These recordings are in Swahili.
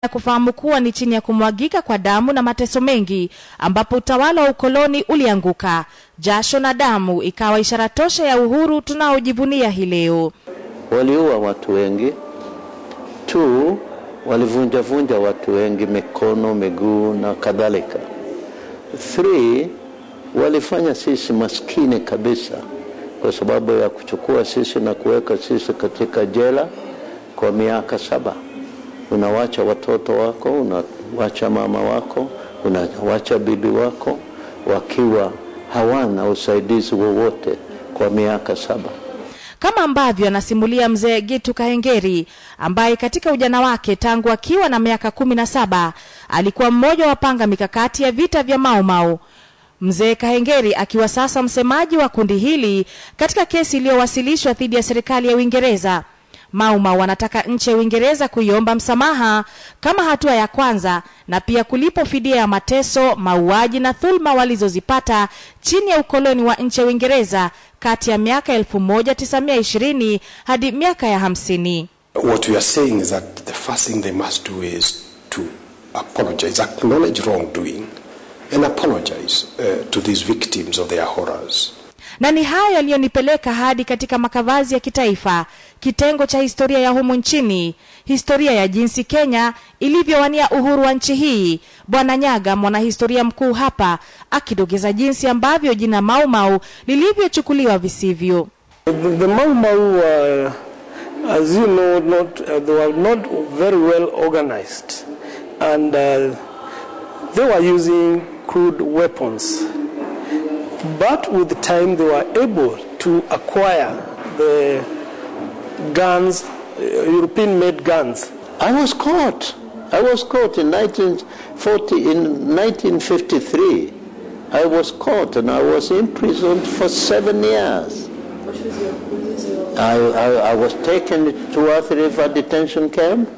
kufahamu kuwa ni chini ya kumwagika kwa damu na mateso mengi ambapo utawala wa ukoloni ulianguka. Jasho na damu ikawa ishara tosha ya uhuru tunaojivunia hii leo. Waliua watu wengi. 2, walivunja watu wengi mikono, miguu na kadhalika. 3, walifanya sisi maskini kabisa kwa sababu ya kuchukua sisi na kuweka sisi katika jela kwa miaka 7. Unawacha watoto wako, unawacha mama wako, unawacha bibi wako wakiwa hawana usaidizi wowote kwa miaka 7. Kama ambavyo anasimulia mzee Gitu Kahengeri, ambaye katika ujana wake tangu akiwa na miaka 17 alikuwa mmoja wa panga mikakati ya vita vya Mau Mau. Mzee Kahengeri akiwa sasa msemaji wa kundi hili katika kesi iliyowasilishwa dhidi ya serikali ya Uingereza. Mau Mau wanataka nchi ya Uingereza kuiomba msamaha kama hatua ya kwanza na pia kulipo fidia ya mateso, mauaji na dhulma walizozipata chini ya ukoloni wa nchi ya Uingereza kati ya miaka 1920 hadi miaka ya 50. What we are saying is that the first thing they must do is to apologize, acknowledge wrongdoing and apologize to these victims of their horrors. Na ni haya yaliyonipeleka hadi katika makavazi ya kitaifa, kitengo cha historia ya humu nchini, historia ya jinsi Kenya ilivyowania uhuru wa nchi hii. Bwana Nyaga, mwanahistoria mkuu hapa, akidokeza jinsi ambavyo jina Mau Mau lilivyochukuliwa visivyo. The Mau Mau as you know, they were not very well organized, and they were using crude weapons. But with the time they were able to acquire the guns, European-made guns. I was caught in 1953. I was caught and I was imprisoned for 7 years. I was taken to Athi River detention camp.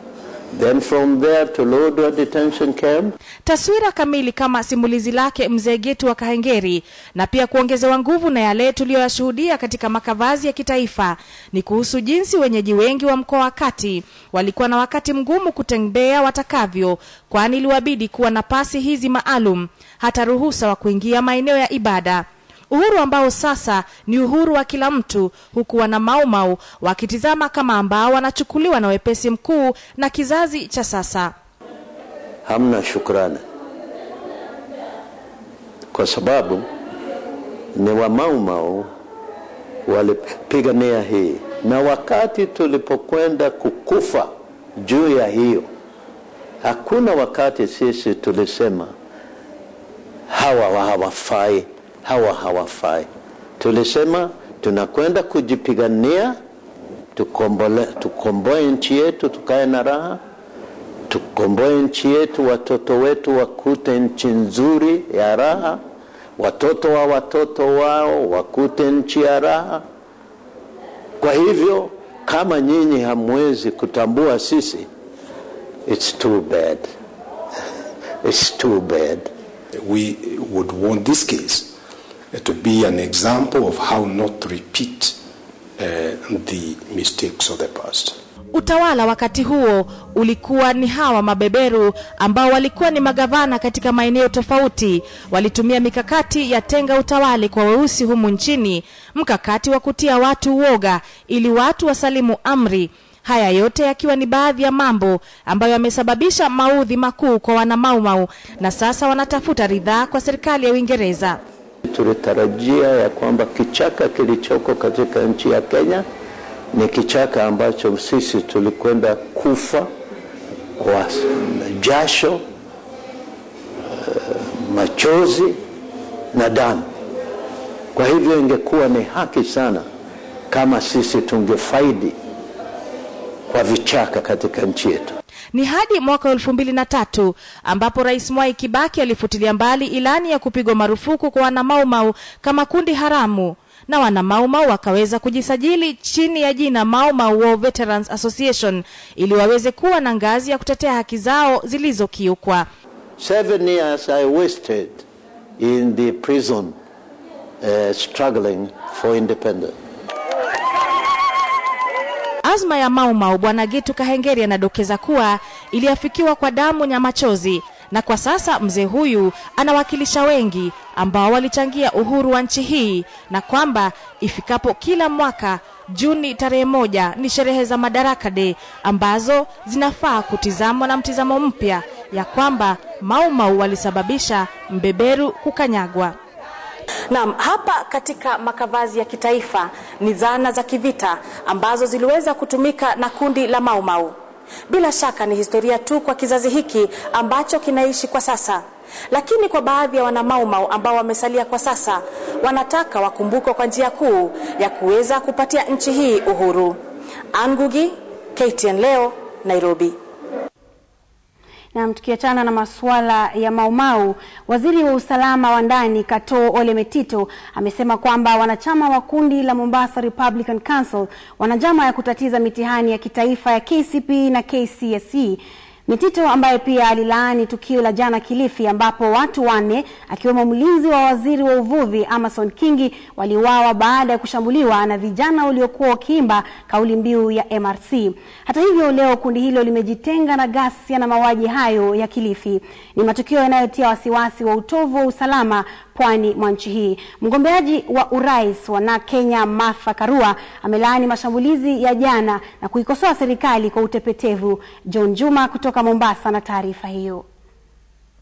Then from there to Lodwar detention camp. Taswira kamili kama simulizi lake mzee Gitu wa Kahengeri na pia kuongezewa nguvu na yale tuliyoyashuhudia katika makavazi ya kitaifa ni kuhusu jinsi wenyeji wengi wa mkoa wa Kati walikuwa na wakati mgumu kutembea watakavyo, kwani iliwabidi kuwa na pasi hizi maalum hata ruhusa wa kuingia maeneo ya ibada. Uhuru ambao sasa ni uhuru wa kila mtu, huku wana Mau Mau wakitizama kama ambao wanachukuliwa na wepesi mkuu na kizazi cha sasa. Hamna shukrani, kwa sababu ni wa Mau Mau walipigania hii, na wakati tulipokwenda kukufa juu ya hiyo, hakuna wakati sisi tulisema hawafai. Tulisema tunakwenda kujipigania, tukomboe nchi yetu, tukae na raha, tukomboe nchi yetu, watoto wetu wakute nchi nzuri ya raha, watoto wao wakute nchi ya raha. Kwa hivyo kama nyinyi hamwezi kutambua sisi, it's too bad. It's too bad. We would want this case to be an example of how not to repeat the mistakes of the past. Utawala wakati huo ulikuwa ni hawa mabeberu ambao walikuwa ni magavana katika maeneo tofauti. Walitumia mikakati ya tenga utawale kwa weusi humu nchini, mkakati wa kutia watu uoga ili watu wasalimu amri. Haya yote yakiwa ni baadhi ya mambo ambayo yamesababisha maudhi makuu kwa wana Mau Mau, na sasa wanatafuta ridhaa kwa serikali ya Uingereza. Tulitarajia ya kwamba kichaka kilichoko katika nchi ya Kenya ni kichaka ambacho sisi tulikwenda kufa kwa jasho, machozi na damu. Kwa hivyo ingekuwa ni haki sana kama sisi tungefaidi kwa vichaka katika nchi yetu. Ni hadi mwaka 2003 ambapo Rais Mwai Kibaki alifutilia mbali ilani ya kupigwa marufuku kwa wana Mau Mau kama kundi haramu, na wana Mau Mau wakaweza kujisajili chini ya jina Mau Mau War Veterans Association ili waweze kuwa na ngazi ya kutetea haki zao zilizokiukwa. 7 years I wasted in the prison struggling for independence. Azma ya Mau Mau, Bwana Gitu Kahengeri anadokeza kuwa iliafikiwa kwa damu na machozi, na kwa sasa mzee huyu anawakilisha wengi ambao walichangia uhuru wa nchi hii, na kwamba ifikapo kila mwaka Juni tarehe 1 ni sherehe za Madaraka Day ambazo zinafaa kutizamwa na mtizamo mpya ya kwamba Mau Mau walisababisha mbeberu kukanyagwa. Naam, hapa katika makavazi ya kitaifa ni zana za kivita ambazo ziliweza kutumika na kundi la Mau Mau. Bila shaka ni historia tu kwa kizazi hiki ambacho kinaishi kwa sasa. Lakini kwa baadhi ya wana Mau Mau ambao wamesalia kwa sasa, wanataka wakumbukwe kwa njia kuu ya kuweza kupatia nchi hii uhuru. Angugi, KTN Leo, Nairobi. Na tukiachana na masuala ya Mau Mau, waziri wa usalama wa ndani Kato Ole Metito amesema kwamba wanachama wa kundi la Mombasa Republican Council wanajama ya kutatiza mitihani ya kitaifa ya KCPE na KCSE. Metito ambaye pia alilaani tukio la jana Kilifi ambapo watu 4 akiwemo mlinzi wa waziri wa uvuvi Amason Kingi waliuawa baada ya kushambuliwa na vijana waliokuwa wakiimba kauli mbiu ya MRC. Hata hivyo leo kundi hilo limejitenga na ghasia na mauaji hayo ya Kilifi. Ni matukio yanayotia wasiwasi wa utovu wa usalama pwani mwa nchi hii. Mgombeaji wa urais wa Kenya Martha Karua amelaani mashambulizi ya jana na kuikosoa serikali kwa utepetevu. John Juma kutoka Mombasa na taarifa hiyo.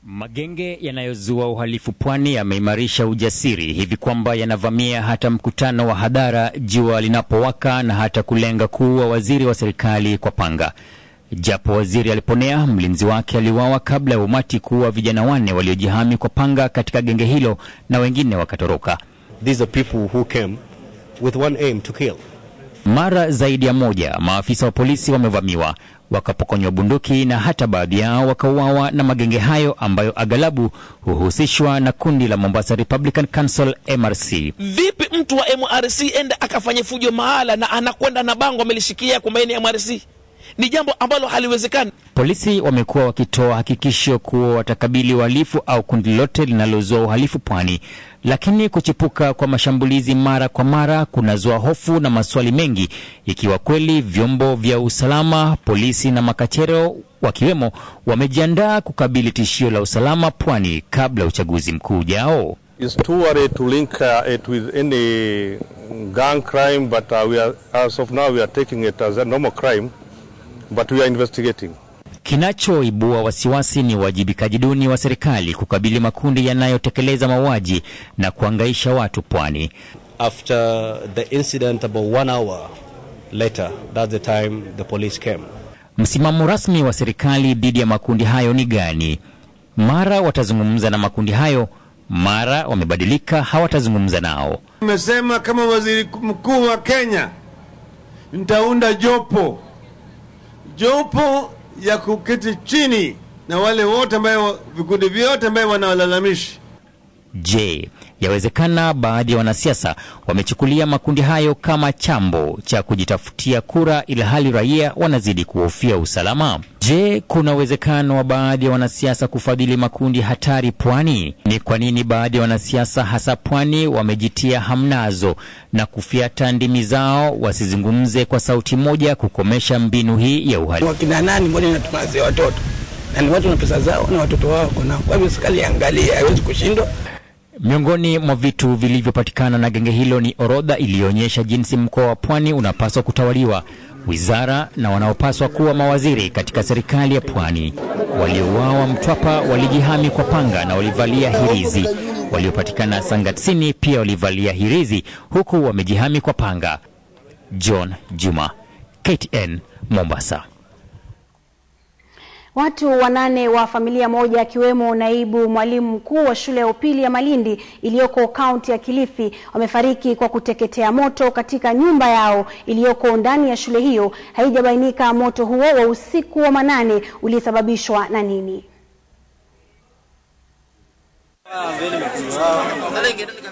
Magenge yanayozua uhalifu pwani yameimarisha ujasiri hivi kwamba yanavamia hata mkutano wa hadhara jua linapowaka na hata kulenga kuua waziri wa serikali kwa panga. Japo waziri aliponea, mlinzi wake aliuawa kabla ya umati kuua vijana 4 waliojihami kwa panga katika genge hilo na wengine wakatoroka. These are people who came with one aim, to kill. Mara zaidi ya moja, maafisa wa polisi wamevamiwa, wakapokonywa bunduki na hata baadhi yao wakauawa na magenge hayo ambayo agalabu huhusishwa na kundi la Mombasa Republican Council MRC. Vipi mtu wa MRC enda akafanya fujo mahala na anakwenda na bango amelishikia kwamba ni MRC? Ni jambo ambalo haliwezekani. Polisi wamekuwa wakitoa hakikisho kuwa watakabili uhalifu au kundi lote linalozua uhalifu pwani, lakini kuchipuka kwa mashambulizi mara kwa mara kunazua hofu na maswali mengi ikiwa kweli vyombo vya usalama, polisi na makachero wakiwemo wamejiandaa kukabili tishio la usalama pwani kabla uchaguzi mkuu ujao. It's too early to link it with any gang crime, but as of now we are taking it as a normal crime. But we are investigating. Kinachoibua wasiwasi ni wajibikaji duni wa serikali kukabili makundi yanayotekeleza mauaji na kuangaisha watu pwani. After the incident, about 1 hour later, that's the time the police came. Msimamo rasmi wa serikali dhidi ya makundi hayo ni gani? Mara watazungumza na makundi hayo, mara wamebadilika hawatazungumza nao. Nimesema kama waziri mkuu wa Kenya nitaunda jopo ya kuketi chini na wale wote ambao vikundi vyote ambao wanawalalamishi. Je, yawezekana baadhi ya wanasiasa wamechukulia makundi hayo kama chambo cha kujitafutia kura ila hali raia wanazidi kuhofia usalama? Je, kuna uwezekano wa baadhi ya wanasiasa kufadhili makundi hatari pwani? Ni kwa nini baadhi ya wanasiasa hasa pwani wamejitia hamnazo na kufiata ndimi zao wasizungumze kwa sauti moja kukomesha mbinu hii ya uhalifu? Wakina nani mbona inatumazia watoto? Na ni watu na pesa zao na watoto wao kuna. Kwa hivyo serikali angalia, haiwezi kushindwa. Miongoni mwa vitu vilivyopatikana na genge hilo ni orodha iliyoonyesha jinsi mkoa wa Pwani unapaswa kutawaliwa, wizara na wanaopaswa kuwa mawaziri katika serikali ya Pwani. Waliouawa Mtwapa walijihami kwa panga na walivalia hirizi. Waliopatikana Sangatsini pia walivalia hirizi huku wamejihami kwa panga. John Juma, KTN, Mombasa. Watu 8 wa familia moja akiwemo naibu mwalimu mkuu wa shule ya upili ya Malindi iliyoko kaunti ya Kilifi wamefariki kwa kuteketea moto katika nyumba yao iliyoko ndani ya shule hiyo. Haijabainika moto huo wa usiku wa manane ulisababishwa na nini.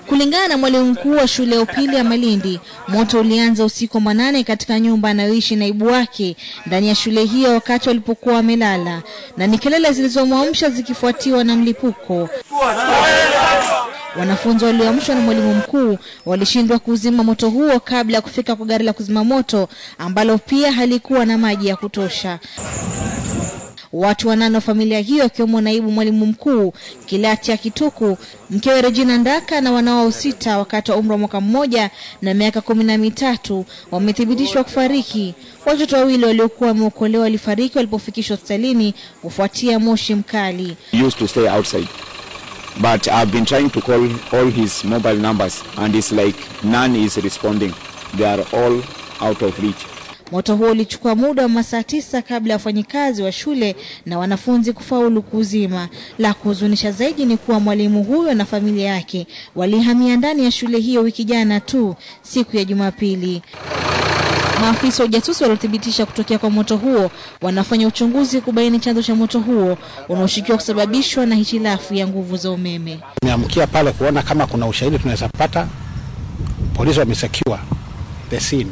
Kulingana na mwalimu mkuu wa shule ya upili ya Malindi, moto ulianza usiku wa manane katika nyumba anayoishi naibu wake ndani ya shule hiyo wakati walipokuwa wamelala, na ni kelele zilizomwamsha zikifuatiwa na mlipuko. Wanafunzi walioamshwa na mwalimu mkuu walishindwa kuzima moto huo kabla ya kufika kwa gari la kuzima moto ambalo pia halikuwa na maji ya kutosha. Watu 8 wa familia hiyo akiwemo naibu mwalimu mkuu Kilatia Kituku, mkewe Regina Ndaka na wanao 6 wakati wa umri wa mwaka 1 na miaka 13 wamethibitishwa kufariki. Watoto 2 waliokuwa wameokolewa walifariki walipofikishwa hospitalini kufuatia moshi mkali. He used to stay outside, but I've been trying to call all his mobile numbers and it's like none is responding. They are all out of reach. Moto huo ulichukua muda wa masaa 9 kabla ya wafanyikazi wa shule na wanafunzi kufaulu kuzima. La kuhuzunisha zaidi ni kuwa mwalimu huyo na familia yake walihamia ndani ya shule hiyo wiki jana tu, siku ya Jumapili. Maafisa wa ujasusi waliothibitisha kutokea kwa moto huo wanafanya uchunguzi kubaini chanzo cha moto huo unaoshukiwa kusababishwa na hitilafu ya nguvu za umeme. Niamkia pale kuona kama kuna ushahidi tunaweza pata. Polisi wamesecure the scene.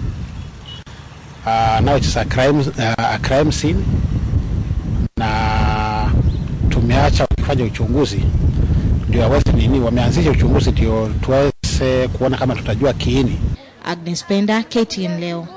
Now it's a crime scene, na tumeacha kufanya uchunguzi ndio wameanzisha uchunguzi ndio tuweze kuona kama tutajua kiini. Agnes Penda, KTN Leo.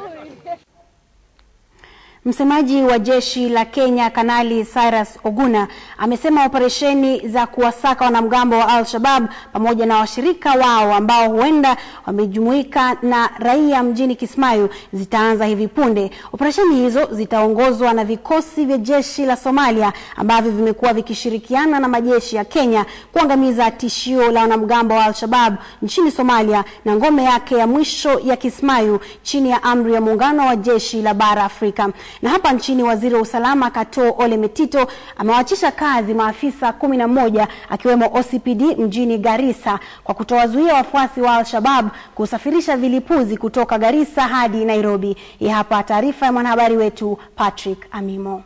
Msemaji wa jeshi la Kenya Kanali Cyrus Oguna amesema operesheni za kuwasaka wanamgambo wa Al-Shabaab pamoja na washirika wao ambao huenda wamejumuika na raia mjini Kismayu zitaanza hivi punde. Operesheni hizo zitaongozwa na vikosi vya jeshi la Somalia ambavyo vimekuwa vikishirikiana na majeshi ya Kenya kuangamiza tishio la wanamgambo wa Al-Shabaab nchini Somalia na ngome yake ya mwisho ya Kismayu chini ya amri ya muungano wa jeshi la bara Afrika. Na hapa nchini waziri wa usalama Kato Ole Metito amewaachisha kazi maafisa 11 akiwemo OCPD mjini Garissa kwa kutowazuia wafuasi wa Al-Shabaab kusafirisha vilipuzi kutoka Garissa hadi Nairobi. Hii hapa taarifa ya mwanahabari wetu Patrick Amimo.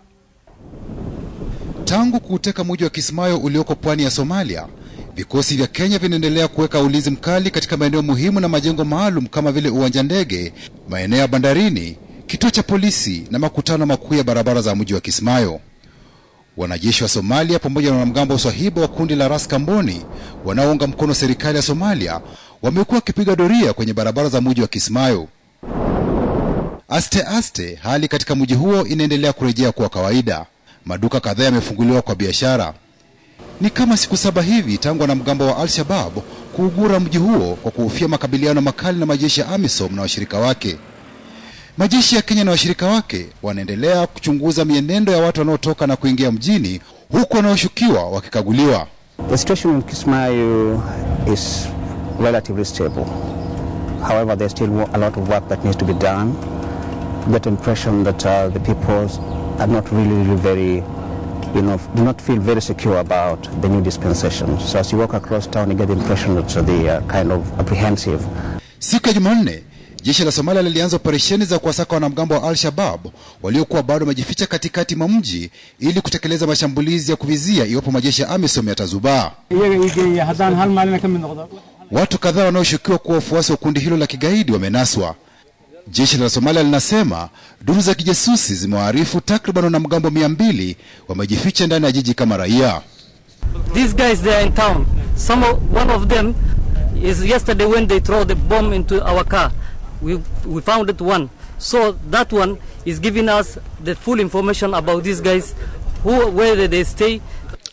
Tangu kuteka mji wa Kismayo ulioko pwani ya Somalia, vikosi vya Kenya vinaendelea kuweka ulinzi mkali katika maeneo muhimu na majengo maalum kama vile uwanja ndege, maeneo ya bandarini, kituo cha polisi na makutano makuu ya barabara za mji wa Kismayo. Wanajeshi wa Somalia pamoja na wanamgambo wa Swahiba wa kundi la Ras Kamboni wanaounga mkono serikali ya Somalia wamekuwa wakipiga doria kwenye barabara za mji wa Kismayo. Aste hali katika mji huo inaendelea kurejea kuwa kawaida. Maduka kadhaa yamefunguliwa kwa biashara. Ni kama siku 7 hivi tangu wanamgambo wa Al-Shabaab kuugura mji huo kwa kuhofia makabiliano makali na majeshi ya AMISOM na washirika wake. Majeshi ya Kenya na washirika wake wanaendelea kuchunguza mienendo ya watu wanaotoka na kuingia mjini, huku wanaoshukiwa wakikaguliwa. The situation in Kismayo is relatively stable. However, there's still a lot of work that needs to be done. I get the impression that the people are not really very, do not feel very secure about the new dispensation. So as you walk across town, you get the impression that they are kind of apprehensive. Siku ya Jumanne, jeshi la Somalia lilianza operesheni za kuwasaka wanamgambo wa Al-Shabaab waliokuwa bado wamejificha katikati mwa mji ili kutekeleza mashambulizi ya kuvizia iwapo majeshi ya AMISOM yatazubaa. Watu kadhaa wanaoshukiwa kuwa wafuasi wa kundi hilo la kigaidi wamenaswa. Jeshi la Somalia linasema duru za kijasusi zimewaarifu takriban wanamgambo 200 wamejificha ndani ya jiji kama raia. These guys, they are in town. One of them is yesterday when they throw the bomb into our car. We found it one. So that one is giving us the full information about these guys, where they stay.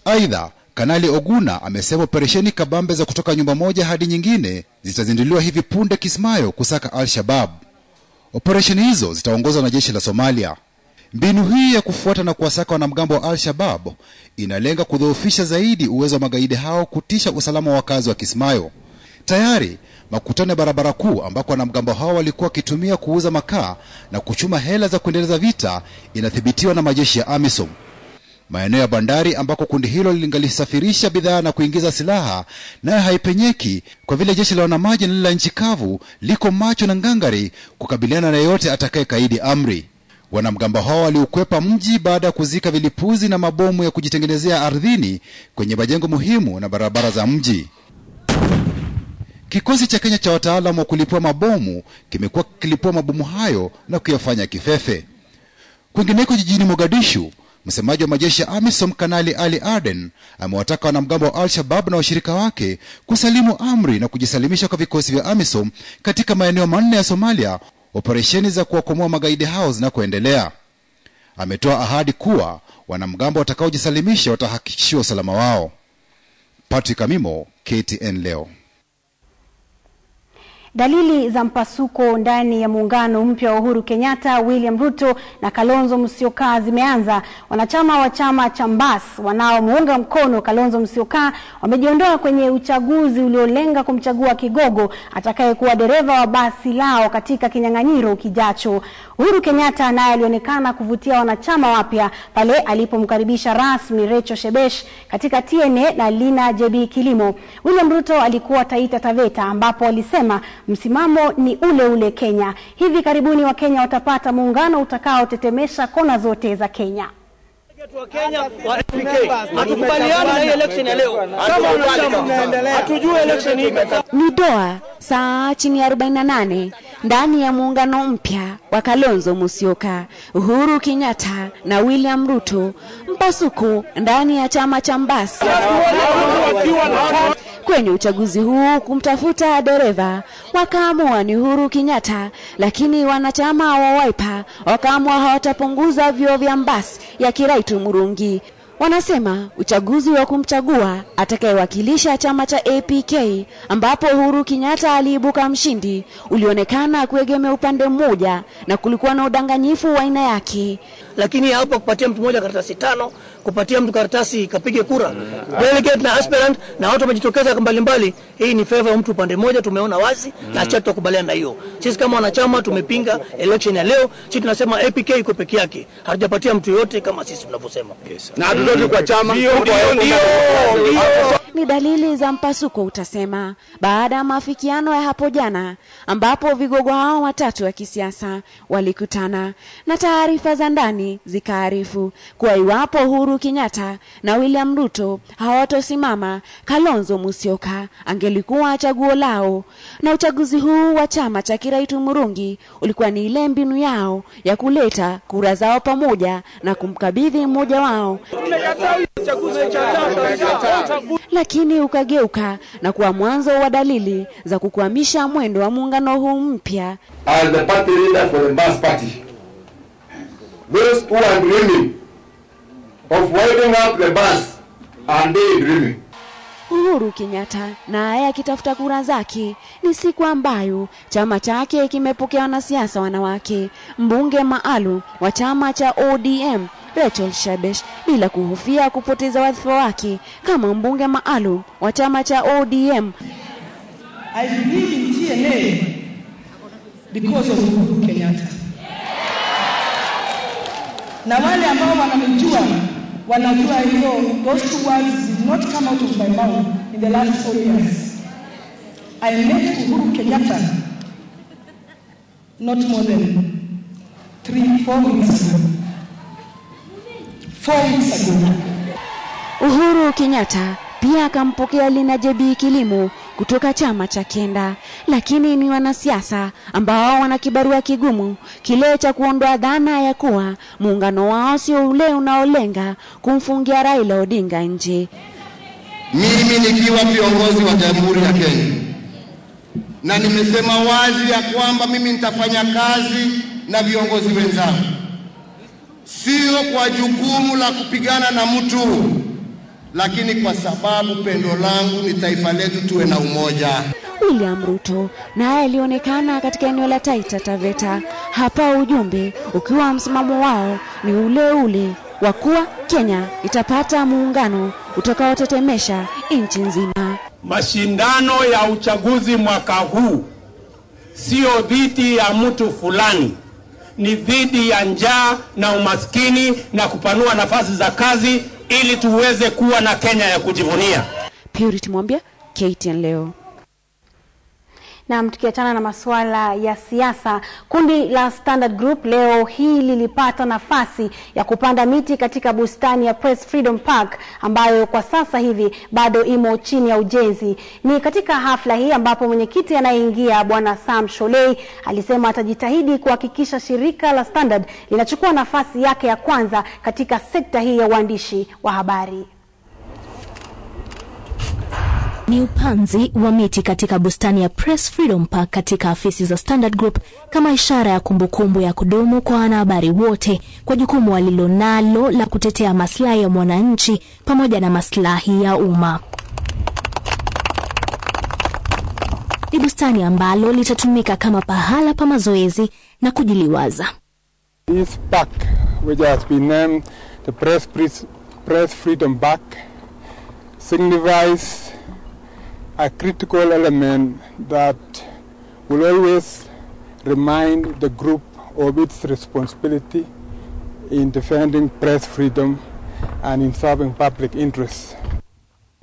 Aidha, Kanali Oguna amesema operesheni kabambe za kutoka nyumba moja hadi nyingine zitazinduliwa hivi punde Kismayo kusaka Al-Shabaab. Operesheni hizo zitaongozwa na jeshi la Somalia. Mbinu hii ya kufuata na kuwasaka wanamgambo wa Al-Shabaab inalenga kudhoofisha zaidi uwezo wa magaidi hao kutisha usalama wa wakazi wa Kismayo. Tayari makutano ya barabara kuu ambako wanamgambo hao walikuwa kitumia kuuza makaa na kuchuma hela za kuendeleza vita inathibitiwa na majeshi ya AMISOM. Maeneo ya bandari ambako kundi hilo lingalisafirisha bidhaa na kuingiza silaha nayo haipenyeki kwa vile jeshi la wanamaji na la nchi kavu liko macho na ngangari kukabiliana na yeyote atakayekaidi amri. Wanamgambo hao waliukwepa mji baada ya kuzika vilipuzi na mabomu ya kujitengenezea ardhini kwenye majengo muhimu na barabara za mji. Kikosi cha Kenya cha wataalamu wa kulipua mabomu kimekuwa kilipua mabomu hayo na kuyafanya kifefe. Kwingineko jijini Mogadishu, msemaji wa majeshi ya AMISOM Kanali Ali Aden amewataka wanamgambo wa Al-Shabaab na washirika wake kusalimu amri na kujisalimisha kwa vikosi vya AMISOM katika maeneo 4 ya Somalia, operesheni za kuwakomoa magaidi hao zinakoendelea. ametoa ahadi kuwa wanamgambo watakaojisalimisha watahakikishiwa usalama wao. Patrick Amimo, KTN Leo. Dalili za mpasuko ndani ya muungano mpya wa Uhuru Kenyatta, William Ruto na Kalonzo Musyoka zimeanza. Wanachama wa chama cha Mbas wanaomuunga mkono Kalonzo Musyoka wamejiondoa kwenye uchaguzi uliolenga kumchagua kigogo atakayekuwa dereva wa basi lao katika kinyang'anyiro kijacho. Uhuru Kenyatta naye alionekana kuvutia wanachama wapya pale alipomkaribisha rasmi Rachel Shebesh katika TNA na Lina JB Kilimo. William Ruto alikuwa Taita Taveta ambapo alisema msimamo ni ule ule Kenya. Hivi karibuni wa Kenya watapata muungano utakaotetemesha kona zote za Kenya. Hatukubaliani na hii election ya leo. Kama wanachama hatujui election hii. Ni doa saa chini ya 48 ndani ya muungano mpya wa Kalonzo Musyoka, Uhuru Kenyatta na William Ruto. Mpasuko ndani ya chama cha Mbas kwenye uchaguzi huu kumtafuta dereva, wakaamua ni Uhuru Kenyatta, lakini wanachama wa Wiper wakaamua hawatapunguza vyo vya Mbas ya Kiraitu Murungi. Wanasema uchaguzi wa kumchagua atakayewakilisha chama cha APK ambapo Uhuru Kenyatta aliibuka mshindi ulionekana kuegemea upande mmoja na kulikuwa na udanganyifu wa aina yake. Lakini hapa kupatia mtu mmoja karatasi 5, kupatia mtu karatasi kapige kura, delegate na aspirant na watu wamejitokeza mbalimbali, hii ni favor ya mtu upande mmoja, tumeona wazi na acha tutakubaliana na hiyo. Sisi kama wanachama tumepinga election ya leo. Sisi tunasema APK iko peke yake, hatujapatia mtu yote kama sisi tunavyosema. Na hatutoki kwa chama. Ndio. Ni dalili za mpasuko utasema baada ya maafikiano ya hapo jana ambapo vigogo hao watatu wa kisiasa walikutana na taarifa za ndani zikaarifu kuwa iwapo Uhuru Kenyatta na William Ruto hawatosimama, Kalonzo Musyoka angelikuwa chaguo lao. Na uchaguzi huu wa chama cha Kiraitu Murungi ulikuwa ni ile mbinu yao ya kuleta kura zao pamoja na kumkabidhi mmoja wao, lakini ukageuka na kuwa mwanzo wa dalili za kukwamisha mwendo wa muungano huu mpya. As the party leader for the Mbas party, those who are dreaming of winding up the bus are they dreaming. Uhuru Kenyatta naye akitafuta kura zake. Ni siku ambayo chama chake kimepokea wanasiasa wanawake, mbunge maalum wa chama cha ODM Rachel Shebesh bila kuhofia kupoteza wadhifa wake kama mbunge maalum wa chama cha ODM. I believe in TNA because of Uhuru Kenyatta. Na wale ambao wanajua hiyo, those two words did not come out of my mouth in the last 4 years. I met Uhuru Kenyatta not more than 3-4 weeks ago. 4 weeks ago. Uhuru Kenyatta pia akampokea Lina JB Kilimo kutoka chama cha Kenda, lakini ni wanasiasa ambao wana kibarua kigumu kile cha kuondoa dhana ya kuwa muungano wao sio ule unaolenga kumfungia Raila Odinga nje. Mimi nikiwa viongozi wa Jamhuri ya Kenya, na nimesema wazi ya kwamba mimi nitafanya kazi na viongozi wenzangu, sio kwa jukumu la kupigana na mtu, lakini kwa sababu pendo langu ni taifa letu, tuwe na umoja. William Ruto naye alionekana katika eneo la Taita Taveta, hapa ujumbe ukiwa msimamo wao ni ule ule wa kuwa Kenya itapata muungano utakaotetemesha nchi nzima. Mashindano ya uchaguzi mwaka huu sio dhidi ya mtu fulani, ni dhidi ya njaa na umaskini na kupanua nafasi za kazi ili tuweze kuwa na Kenya ya kujivunia. Purity Mwambia, KTN Leo. Na tukiachana na masuala ya siasa, kundi la Standard Group leo hii lilipata nafasi ya kupanda miti katika bustani ya Press Freedom Park ambayo kwa sasa hivi bado imo chini ya ujenzi. Ni katika hafla hii ambapo mwenyekiti anayeingia Bwana Sam Sholei alisema atajitahidi kuhakikisha shirika la Standard linachukua nafasi yake ya kwanza katika sekta hii ya uandishi wa habari. Ni upanzi wa miti katika bustani ya Press Freedom Park katika afisi za Standard Group kama ishara ya kumbukumbu ya kudumu kwa wanahabari wote kwa jukumu walilonalo la kutetea maslahi ya mwananchi pamoja na maslahi ya umma. Ni bustani ambalo litatumika kama pahala pa mazoezi na kujiliwaza. This park, which has been named the Press Freedom Park, signifies a critical element that will always remind the group of its responsibility in defending press freedom and in serving public interests.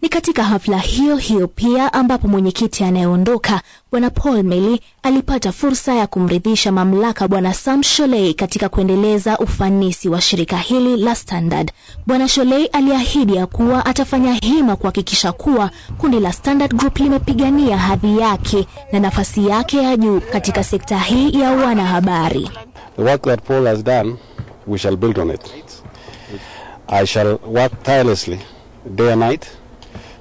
Ni katika hafla hiyo pia ambapo mwenyekiti anayeondoka Bwana Paul Meli alipata fursa ya kumridhisha mamlaka Bwana Sam Sholei katika kuendeleza ufanisi wa shirika hili la Standard. Bwana Sholei aliahidi ya kuwa atafanya hima kuhakikisha kuwa kundi la Standard Group limepigania hadhi yake na nafasi yake ya juu katika sekta hii ya wanahabari. The work that Paul has done, we shall build on it. I shall work tirelessly day and night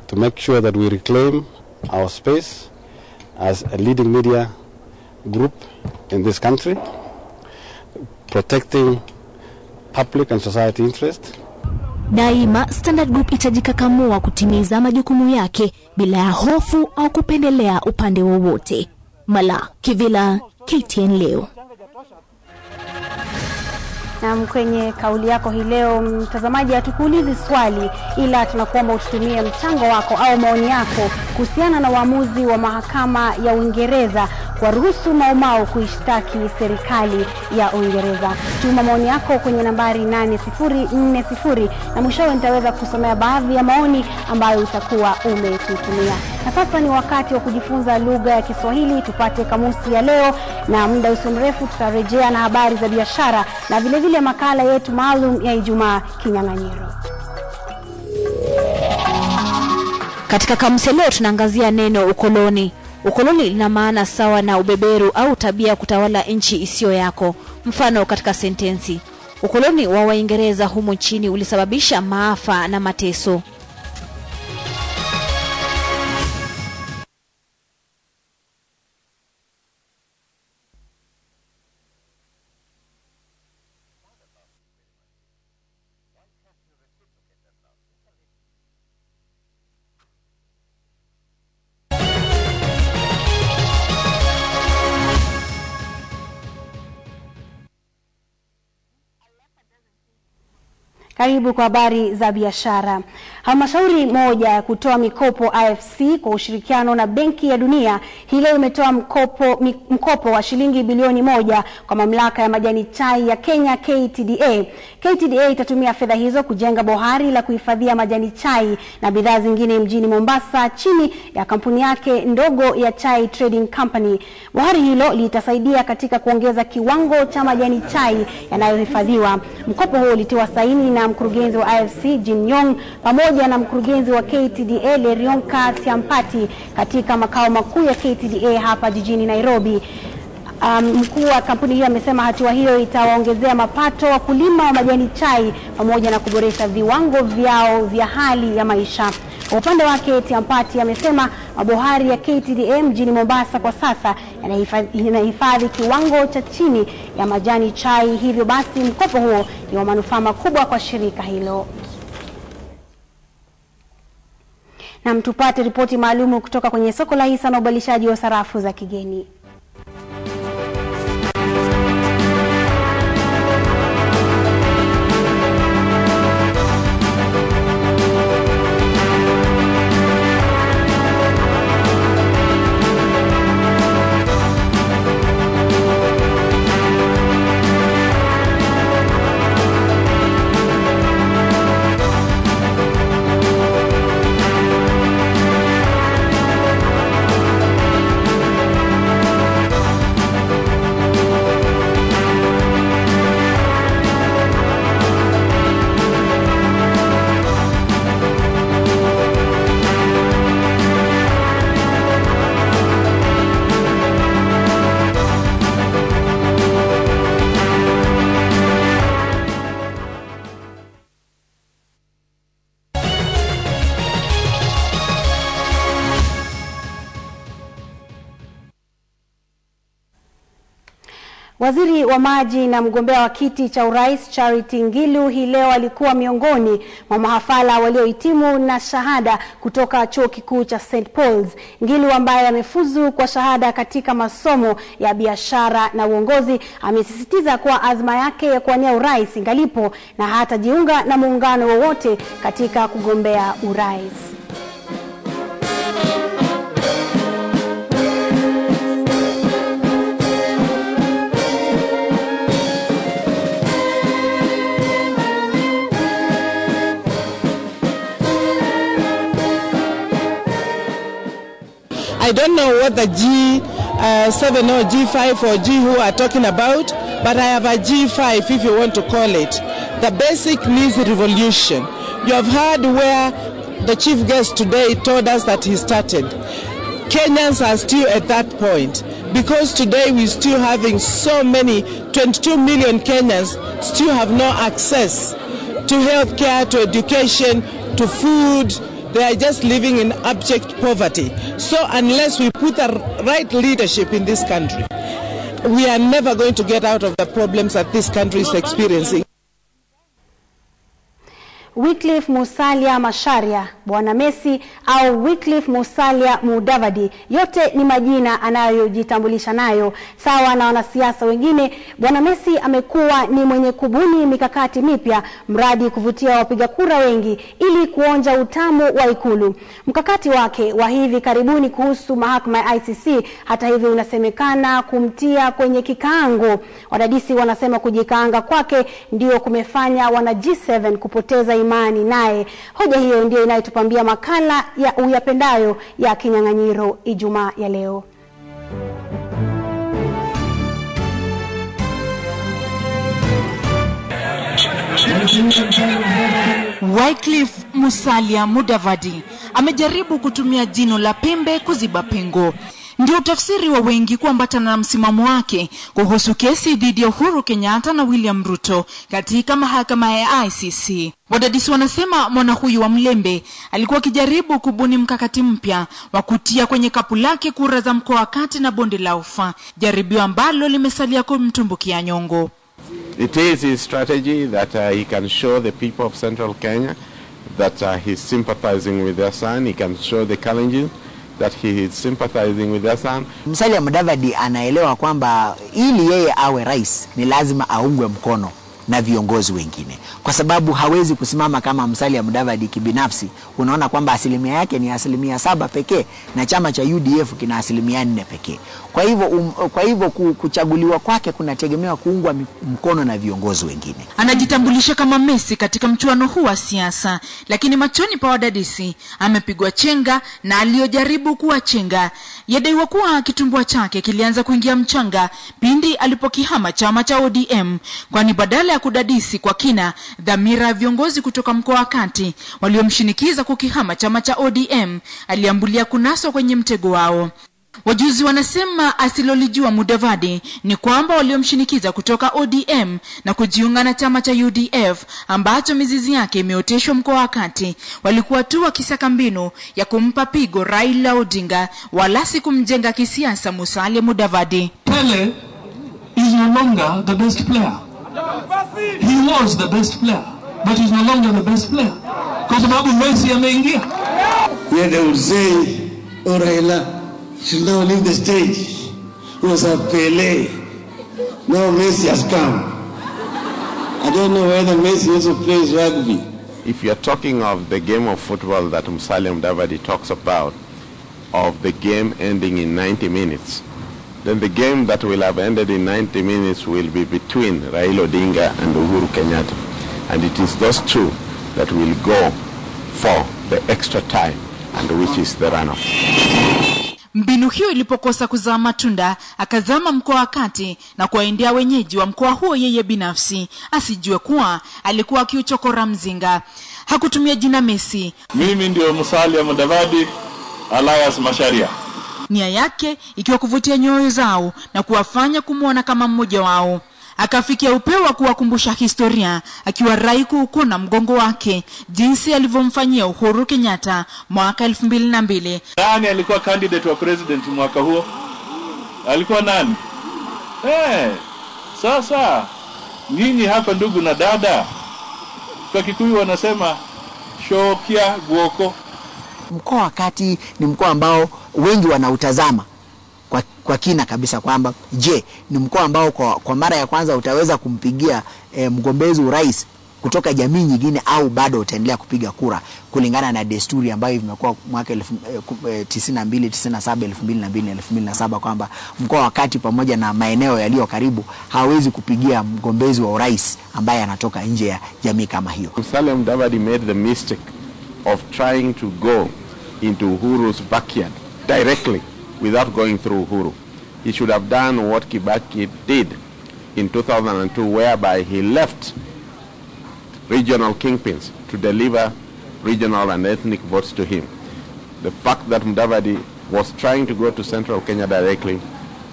to make sure that we reclaim our space as a leading media group in this country, protecting public and society interest. Daima Standard Group itajikakamua kutimiza majukumu yake bila ya hofu au kupendelea upande wowote. Mala Kivila, KTN Leo. Na kwenye kauli yako hii leo, mtazamaji, hatukuulizi swali ila tunakuomba ututumie mchango wako au maoni yako kuhusiana na uamuzi wa mahakama ya Uingereza kwa ruhusu Mau kuishtaki serikali ya Uingereza. Tuma maoni yako kwenye nambari 8040 na mwishowe nitaweza kusomea baadhi ya maoni ambayo utakuwa umetutumia. Na sasa ni wakati wa kujifunza lugha ya Kiswahili. Tupate kamusi ya leo, na muda usio mrefu tutarejea na habari za biashara na vile vile makala yetu maalum ya Ijumaa Kinyang'anyiro. Katika kamusi leo tunaangazia neno ukoloni. Ukoloni lina maana sawa na ubeberu au tabia kutawala nchi isiyo yako. Mfano katika sentensi: ukoloni wa Waingereza humu nchini ulisababisha maafa na mateso. Karibu kwa habari za biashara. Halmashauri moja ya kutoa mikopo AFC kwa ushirikiano na Benki ya Dunia hii leo imetoa mkopo wa shilingi bilioni 1 kwa mamlaka ya majani chai ya Kenya KTDA. KTDA itatumia fedha hizo kujenga bohari la kuhifadhia majani chai na bidhaa zingine mjini Mombasa chini ya kampuni yake ndogo ya Chai Trading Company. Bohari hilo litasaidia katika kuongeza kiwango cha majani chai yanayohifadhiwa. Mkopo huo ulitiwa saini na mkurugenzi wa AFC Jin Yong pamoja na mkurugenzi wa KTDA Lerionka Tiampati katika makao makuu ya KTDA hapa jijini Nairobi. Mkuu wa kampuni hiyo amesema hatua hiyo itawaongezea mapato wakulima wa majani chai pamoja na kuboresha viwango vyao vya hali ya maisha. Kwa upande wake Tiampati amesema mabohari ya KTDA mjini Mombasa kwa sasa yanahifadhi kiwango cha chini ya majani chai, hivyo basi mkopo huo ni wa manufaa makubwa kwa shirika hilo. Na mtupate ripoti maalumu kutoka kwenye soko la hisa na ubadilishaji wa sarafu za kigeni. Waziri wa maji na mgombea wa kiti cha urais Charity Ngilu hii leo alikuwa miongoni mwa mahafala waliohitimu na shahada kutoka chuo kikuu cha St. Paul's. Ngilu ambaye amefuzu kwa shahada katika masomo ya biashara na uongozi amesisitiza kuwa azma yake ya kuwania urais ingalipo na hatajiunga na muungano wowote katika kugombea urais. I don't know what the G7 or G5 or G who are talking about, but I have a G5 if you want to call it. The basic needs revolution. You have heard where the chief guest today told us that he started. Kenyans are still at that point because today we're still having so many, 22 million Kenyans still have no access to health care, to education, to food. They are just living in abject poverty. So unless we put the right leadership in this country, we are never going to get out of the problems that this country is experiencing. Wycliffe Musalia Macharia, Bwana Messi au Wycliffe Musalia Mudavadi, yote ni majina anayojitambulisha nayo. Sawa na wanasiasa wengine, Bwana Messi amekuwa ni mwenye kubuni mikakati mipya mradi kuvutia wapiga kura wengi ili kuonja utamu wa Ikulu. Mkakati wake wa hivi karibuni kuhusu mahakama ya ICC hata hivyo unasemekana kumtia kwenye kikaango. Wadadisi wanasema kujikaanga kwake ndio kumefanya wana G7 kupoteza imani naye. Hoja hiyo ndio inayotupambia makala ya uyapendayo ya kinyang'anyiro Ijumaa ya leo. Wycliffe Musalia Mudavadi amejaribu kutumia jino la pembe kuziba pengo. Ndio utafsiri wa wengi kuambatana na msimamo wake kuhusu kesi dhidi ya Uhuru Kenyatta na William Ruto katika mahakama ya ICC. Wadadisi wanasema mwana huyu wa Mlembe alikuwa akijaribu kubuni mkakati mpya wa kutia kwenye kapu lake kura za mkoa wa Kati na bonde la Ufa, jaribio ambalo limesalia kumtumbukia nyongo. It is his strategy that he can show the people of Central Kenya that he's sympathizing with their son. He can show the Kalenjin that he is sympathizing with their son. Musalia Mudavadi anaelewa kwamba ili yeye awe rais ni lazima aungwe mkono na viongozi wengine, kwa sababu hawezi kusimama kama Musalia Mudavadi kibinafsi. Unaona kwamba asilimia yake ni 7% pekee na chama cha UDF kina 4% pekee. Kwa hivyo kuchaguliwa kwake kunategemewa kuungwa mkono na viongozi wengine. Anajitambulisha kama Messi katika mchuano huu wa siasa, lakini machoni pa wadadisi amepigwa chenga na aliyojaribu kuwachenga. Yadaiwa kuwa kitumbua chake kilianza kuingia mchanga pindi alipokihama chama cha ODM, kwani badala ya kudadisi kwa kina dhamira ya viongozi kutoka mkoa wa Kati waliomshinikiza kukihama chama cha ODM, aliambulia kunaswa kwenye mtego wao. Wajuzi wanasema asilolijua Mudavadi ni kwamba waliomshinikiza kutoka ODM na kujiunga na chama cha UDF ambacho mizizi yake imeoteshwa mkoa wa Kati walikuwa tu wakisaka mbinu ya kumpa pigo Raila Odinga, wala si kumjenga kisiasa Musalia Mudavadi. Pele is no longer the best player. He was the best player, but he's no longer the best player kwa sababu Messi ameingia. Yeye uzee Raila should now leave the stage. It was a Pele. Now Messi has come. I don't know whether Messi also plays rugby. If you're talking of the game of football that Musalia Mudavadi talks about, of the game ending in 90 minutes, then the game that will have ended in 90 minutes will be between Raila Odinga and Uhuru Kenyatta. And it is those two that will go for the extra time, and which is the runoff. Mbinu hiyo ilipokosa kuzaa matunda, akazama mkoa wa Kati na kuwaendea wenyeji wa mkoa huo yeye binafsi, asijue kuwa alikuwa akiuchokora mzinga. Hakutumia jina Messi. Mimi ndio Musalia Mudavadi alias Macharia. Nia yake ikiwa kuvutia nyoyo zao na kuwafanya kumuona kama mmoja wao. Akafikia upeo wa kuwakumbusha historia akiwa rai kuukuna mgongo wake jinsi alivyomfanyia Uhuru Kenyatta mwaka 2002. Nani alikuwa candidate wa president mwaka huo? Alikuwa nani? Sasa nyinyi hapa ndugu na dada, kwa Kikuyu wanasema shokia guoko. Mkoa wa Kati ni mkoa ambao wengi wanautazama kwa kina kabisa kwamba je, ni mkoa ambao kwa mara ya kwanza utaweza kumpigia mgombezi urais kutoka jamii nyingine, au bado utaendelea kupiga kura kulingana na desturi ambayo imekuwa mwaka 92, 97, 2002 na 2007 kwamba mkoa wa Kati pamoja na maeneo yaliyo karibu hawezi kupigia mgombezi wa urais ambaye anatoka nje ya jamii kama hiyo. Musalia Mudavadi made the mistake of trying to go into Uhuru's backyard directly without going through Uhuru. He should have done what Kibaki did in 2002, whereby he left regional kingpins to deliver regional and ethnic votes to him. The fact that Mudavadi was trying to go to central Kenya directly,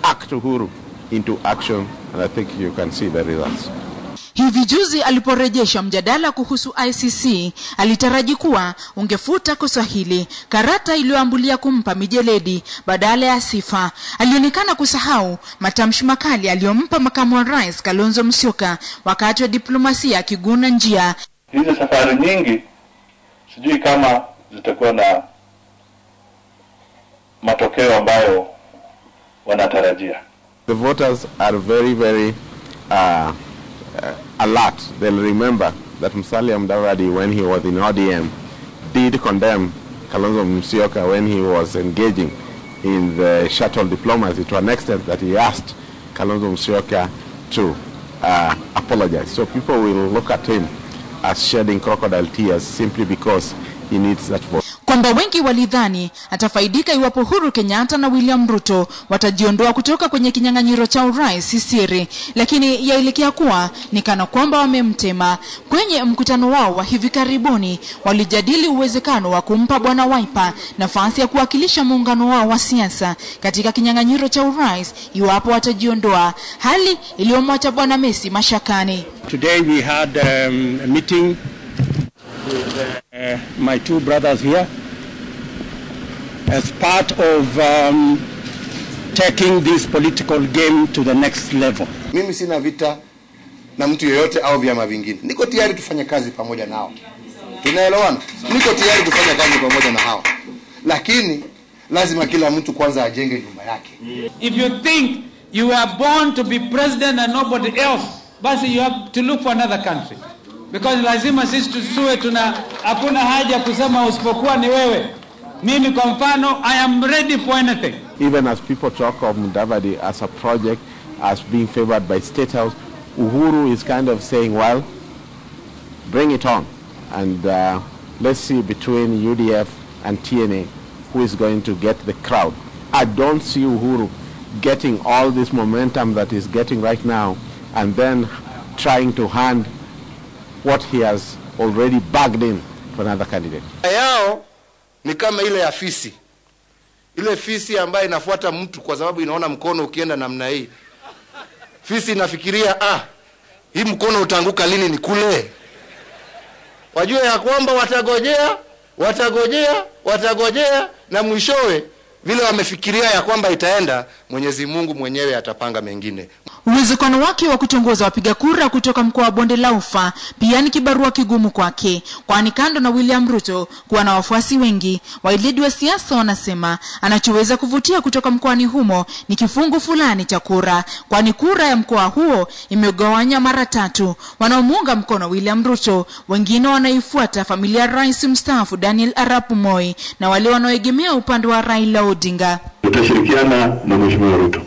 act Uhuru into action, and I think you can see the results. Hivi juzi aliporejesha mjadala kuhusu ICC, alitaraji kuwa ungefuta kosa hili, karata iliyoambulia kumpa mijeledi badala ya sifa. Alionekana kusahau matamshi makali aliyompa makamu wa rais Kalonzo Musyoka wakati wa diplomasia kiguna njia. Hizi safari nyingi sijui kama zitakuwa na matokeo ambayo wanatarajia. The voters are very alert. They'll remember that Musalia Mudavadi, when he was in ODM, did condemn Kalonzo Musyoka when he was engaging in the shuttle diplomacy, to an extent that he asked Kalonzo Musyoka to apologize. So people will look at him as shedding crocodile tears simply because he needs that vote. Kwamba wengi walidhani atafaidika iwapo Uhuru Kenyatta na William Ruto watajiondoa kutoka kwenye kinyang'anyiro cha urais sisiri, lakini yaelekea kuwa ni kana kwamba wamemtema. Kwenye mkutano wao wa hivi karibuni walijadili uwezekano wa kumpa bwana Wiper nafasi ya kuwakilisha muungano wao wa siasa katika kinyang'anyiro cha urais iwapo watajiondoa, hali iliyomwacha bwana Messi mashakani. Today we had a meeting with my two brothers here as part of taking this political game to the next level. Mimi sina vita na mtu yeyote au vyama vingine. Niko tayari tufanye kazi pamoja nao. Tunaelewana? Niko tayari kufanya kazi pamoja na hao. Lakini lazima kila mtu kwanza ajenge nyumba yake. If you think you are born to be president and nobody else, basi you have to look for another country. Because lazima sisi tusiwe hakuna haja kusema usipokuwa ni wewe. Mimi kwa mfano, I am ready for anything. Even as people talk of Mudavadi as a project, as being favored by State House, Uhuru is kind of saying, well, bring it on. And let's see between UDF and TNA who is going to get the crowd. I don't see Uhuru getting all this momentum that he's getting right now and then trying to hand what he has already bagged in to another candidate. Yao ni kama ile ya fisi. Ile fisi ambayo inafuata mtu kwa sababu inaona mkono ukienda namna hii. Fisi inafikiria, hii mkono utanguka lini ni kule. Wajua ya kwamba watagojea na mwishowe vile wamefikiria ya kwamba itaenda, Mwenyezi Mungu mwenyewe atapanga mengine. Uwezekano wake wa kutongoza wapiga kura kutoka mkoa wa Bonde la Ufa pia ni kibarua kigumu kwake, kwani kando na William Ruto kuwa na wafuasi wengi, wailedi wa siasa wanasema anachoweza kuvutia kutoka mkoani humo ni kifungu fulani cha kura, kwani kura ya mkoa huo imegawanya mara 3. Wanaomuunga mkono William Ruto, wengine wanaifuata familia ya rais mstaafu Daniel Arap Moi, na wale wanaoegemea upande wa Raila Odinga. Tutashirikiana na Mheshimiwa Ruto.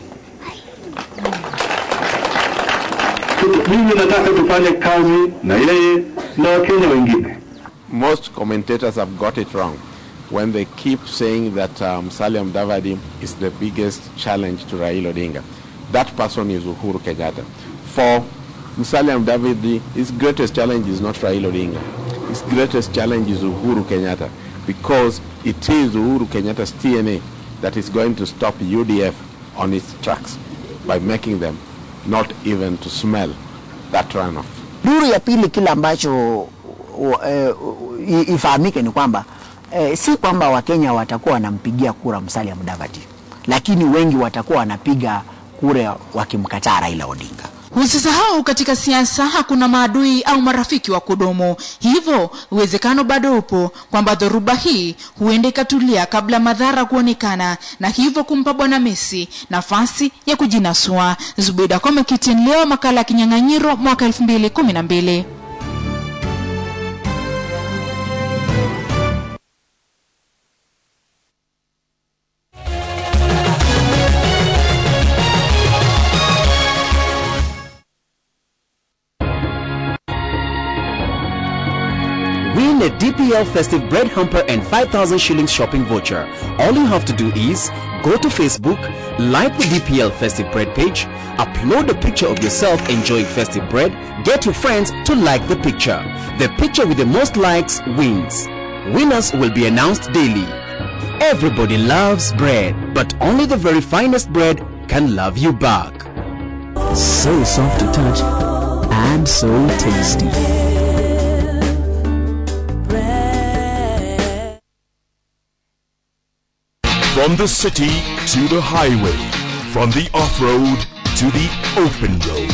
Mimi nataka tufanye kazi na yeye na Wakenya wengine. Most commentators have got it wrong when they keep saying that Musalia Mudavadi is the biggest challenge to Raila Odinga. That person is Uhuru Kenyatta. For Musalia Mudavadi, his greatest challenge is not Raila Odinga. His greatest challenge is Uhuru Kenyatta, because it is Uhuru Kenyatta's TNA that is going to stop UDF on its tracks by making them not even to smell that runoff. Duru ya pili kila ambacho ifahamike ni kwamba si kwamba Wakenya watakuwa wanampigia kura Musalia Mudavadi, lakini wengi watakuwa wanapiga kura wakimkataa Raila Odinga. Usisahau katika siasa hakuna maadui au marafiki wa kudumu. Hivyo uwezekano bado upo kwamba dhoruba hii huenda ikatulia kabla madhara kuonekana, na hivyo kumpa bwana Messi nafasi ya kujinasua. Zubeda kwa KTN Leo, makala ya kinyang'anyiro mwaka 2012. Win a DPL Festive Bread Hamper and 5,000 shillings shopping voucher. All you have to do is go to Facebook, like the DPL Festive Bread page, upload a picture of yourself enjoying festive bread, get your friends to like the picture. The picture with the most likes wins. Winners will be announced daily. Everybody loves bread, but only the very finest bread can love you back. So soft to touch and so tasty. From the city to the highway, from the off-road to the open road.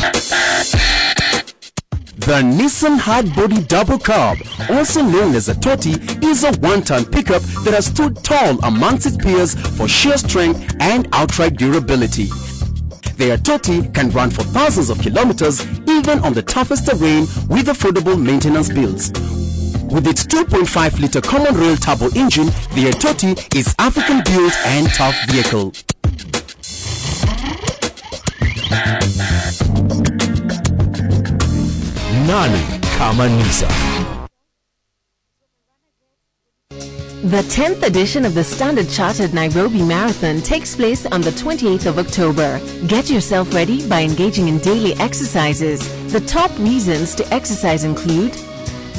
The Nissan Hard Body Double Cab, also known as a Toti, is a one-ton pickup that has stood tall amongst its peers for sheer strength and outright durability. Their Toti can run for thousands of kilometers even on the toughest terrain with affordable maintenance bills. With its 2.5-liter common rail turbo engine, the Toti is African-built and tough vehicle. Nani kama Nissan. The 10th edition of the Standard Chartered Nairobi Marathon takes place on the 28th of October. Get yourself ready by engaging in daily exercises. The top reasons to exercise include: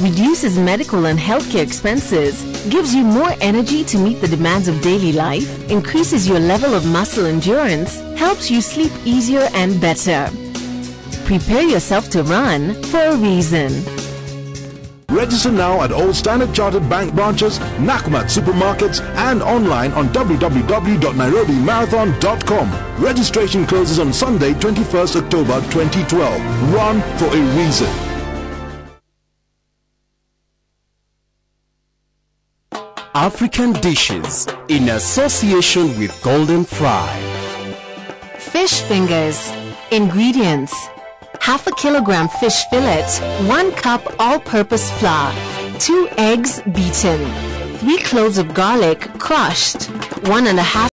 reduces medical and healthcare expenses, gives you more energy to meet the demands of daily life, increases your level of muscle endurance, helps you sleep easier and better. Prepare yourself to run for a reason. Register now at all Standard Chartered Bank branches, Nakumatt supermarkets, and online on www.nairobimarathon.com. Registration closes on Sunday, 21st October 2012. Run for a reason. African dishes in association with Golden Fry. Fish fingers. Ingredients: half a kilogram fish fillet, 1 cup all-purpose flour, 2 eggs beaten, 3 cloves of garlic crushed, 1.5